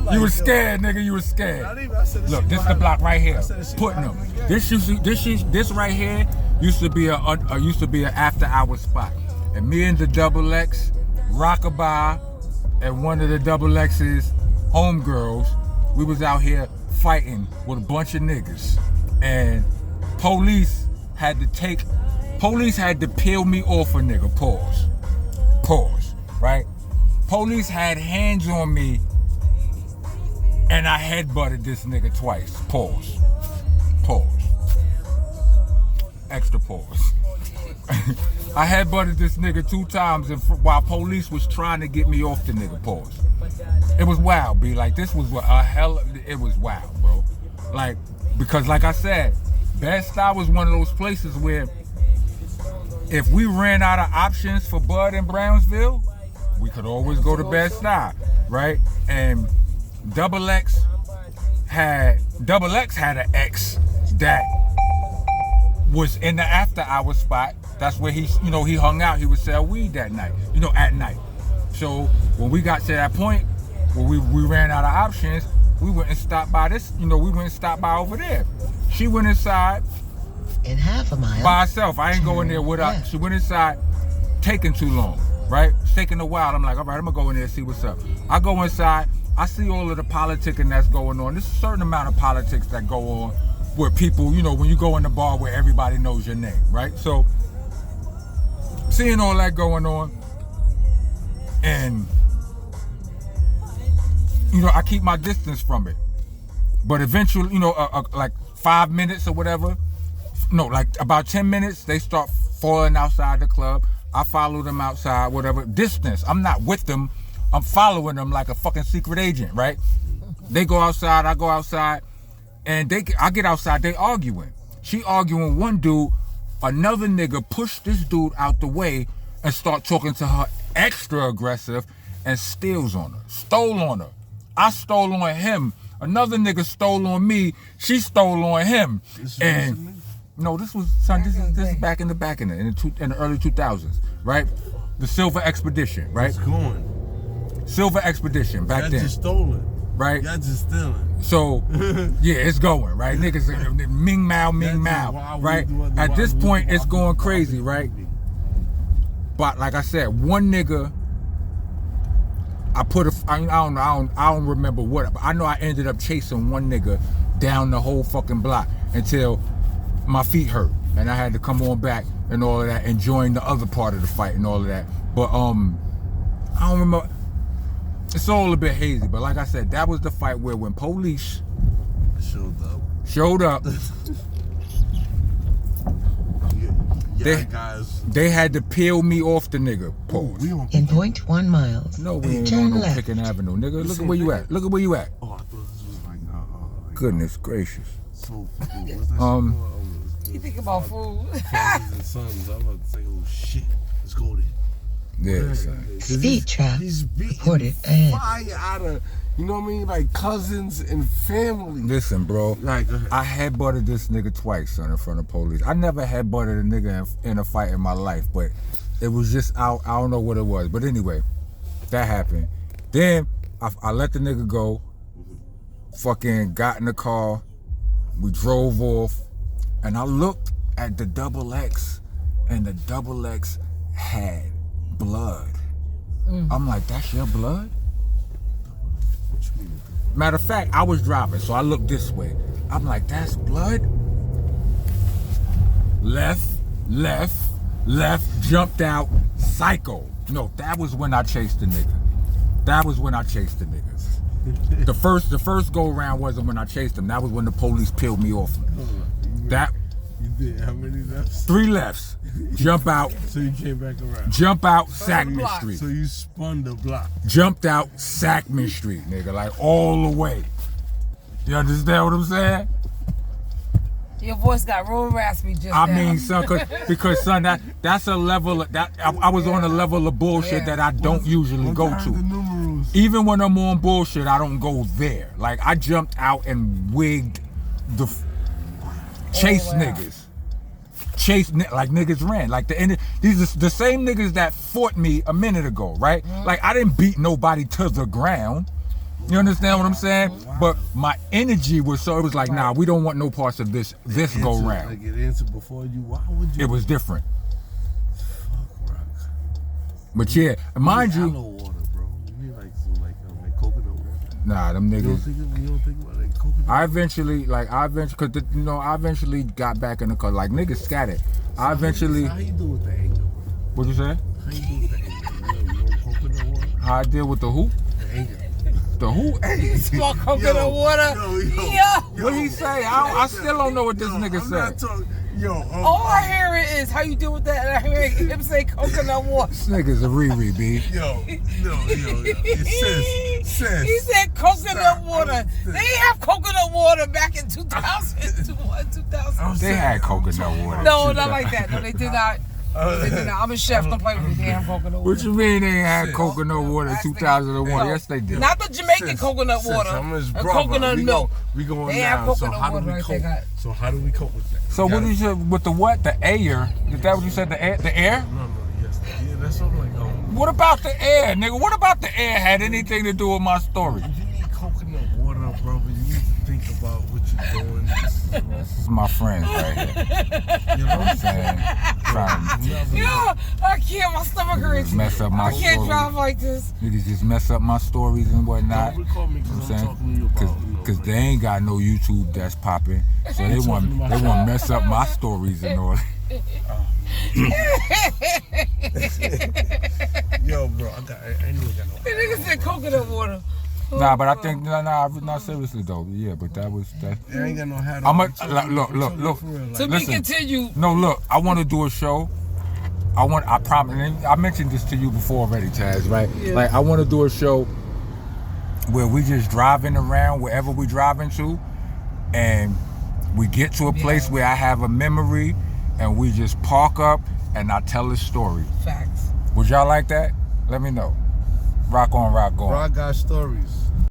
like, you was scared, nigga. You was scared. Look, this the block right here. Putnam. This right here used to be a after hour spot, and me and the Double X, Rockabye, and one of the Double X's homegirls, we was out here fighting with a bunch of niggas, and police had to peel me off a nigga. Pause. Right? Police had hands on me, and I headbutted this nigga twice. Pause. Extra pause. I headbutted this nigga 2 times while police was trying to get me off the nigga. Pause. It was wild, B. Like, this was it was wild, bro. Like, because like I said, Bed-Stuy was one of those places where if we ran out of options for Bud in Brownsville, we could always go to Bed-Stuy, right? And Double X had an ex that was in the after hour spot. That's where he hung out. He would sell weed that night, at night. So when we got to that point where we ran out of options, we went and stopped by over there. She went inside in half a mile by herself. I ain't going there with her. She went inside, taking too long, right? It's taking a while. I'm like, all right, I'm gonna go in there and see what's up. I go inside, I see all of the politicking that's going on. There's a certain amount of politics that go on where people, when you go in the bar where everybody knows your name, right? So seeing all that going on, and I keep my distance from it. But eventually, like 5 minutes or whatever, like about 10 minutes, they start falling outside the club. I follow them outside, whatever. Distance. I'm not with them. I'm following them like a fucking secret agent, right? They go outside, I go outside, and I get outside, they arguing. She arguing with one dude, another nigga pushed this dude out the way and start talking to her extra aggressive and steals on her, stole on her. I stole on him. Another nigga stole on me. She stole on him. This is back in the early 2000s, right? The Silver Expedition, right? It's going. Silver Expedition back then. Y'all just stolen. Right? Y'all just stealing. So, yeah, it's going, right? Niggas, Ming Mao, right? At this point, it's going crazy, right? But like I said, one nigga, I don't remember what, but I know I ended up chasing one nigga down the whole fucking block until my feet hurt and I had to come on back and all of that and join the other part of the fight and all of that. But I don't remember. It's all a bit hazy, but like I said, that was the fight where when police showed up, they had to peel me off the nigga. Pause. In 0.1 miles. No, we ain't on no Picking Avenue, nigga. Look at where you at. Look at where you at. Oh, I thought this was like goodness gracious. So food. What's that you think about food? Fathers and sons. I'm about to say, oh shit, let's go there. Yeah, son. Speed trap. He's beating fire out of, you know what I mean? Like cousins and family. Listen, bro. Like, I headbutted this nigga twice, son, in front of police. I never headbutted a nigga in a fight in my life, but it was just I don't know what it was. But anyway, that happened. Then I let the nigga go. Fucking got in the car. We drove off, and I looked at the Double X, and the Double X had blood. I'm like, that's your blood? Matter of fact, I was driving, so I looked this way. I'm like, that's blood? Left, jumped out, psycho. No, that was when I chased the nigga. The first go around wasn't when I chased him. That was when the police peeled me off. You did how many lefts? 3 lefts. Jump out. So you came back around. Jump out, Sackman Street. So you spun the block. Jumped out, Sackman Street, nigga, like all the way. You understand what I'm saying? Your voice got real raspy just I now. mean, son, because son, that's a level that I was on a level of bullshit that I don't usually go to. Even when I'm on bullshit, I don't go there. Like I jumped out and wigged the chase niggas. Like niggas ran. Like these are the same niggas that fought me a minute ago, right? Like I didn't beat nobody to the ground. You understand what I'm saying? But my energy was so, it was like, nah, we don't want no parts of this go round. Like it answered before you. Why would you? It was different. Fuck, rock. But yeah, mind Aloe you, water, bro. You need like some like coconut water. nah, them You don't niggas. think about like coconut. I eventually got back in the car. Like niggas scattered. I eventually. How you do with the anger, bro? What'd you say? How you do with the anger? You know coconut water? How I deal with the who? The anger. The who? Hey, Small coconut water. what he say? I still don't know what this nigga I'm not said. talking. All I hear is how you deal with that, and I hear him say coconut water. This nigga's a Riri, B. Yo. Sis. He said coconut Stop. water. They didn't have coconut water back in 2000. They had coconut water. No, not like that. No, they did not. They did not. I'm a chef. Don't play with me. They didn't have coconut water. What you mean they ain't had coconut water in Yes, they- 2001? no. Yes, they did. Not the Jamaican Sis, coconut sis, water. I'm his A brother. coconut milk. We going They have down. So coconut how do water we right cope? there. So how do we cope with that? So what did you say with the what? The air? Is that what you said? The air? The air? No, yes. Yeah, that's what I'm like. What about the air, nigga? What about the air had anything to do with my story? If you need coconut water, brother, you need to think about what you're doing. This is my friends right here. You know what I'm Saying, trying Yeah, I can't. My stomach to hurts. mess up my I can't stories. drive like this. Niggas just mess up my stories and whatnot. Don't recall me because I'm talking to you about. Cause they ain't got no YouTube that's popping, so they want mess up my stories and all. Yo, bro, I ain't even got no. The nigga said coconut water. Nah, but I think not seriously though. Yeah, but that. I ain't got no hat I'm on. look. To be Listen. continued. No, look. I want to do a show. I promise. And I mentioned this to you before already, Taz. Right? Yeah. Like I want to do a show where we just driving around wherever we driving to, and we get to a place where I have a memory, and we just park up and I tell a story. Facts. Would y'all like that? Let me know. Rock on, rock on. Bro, I got stories.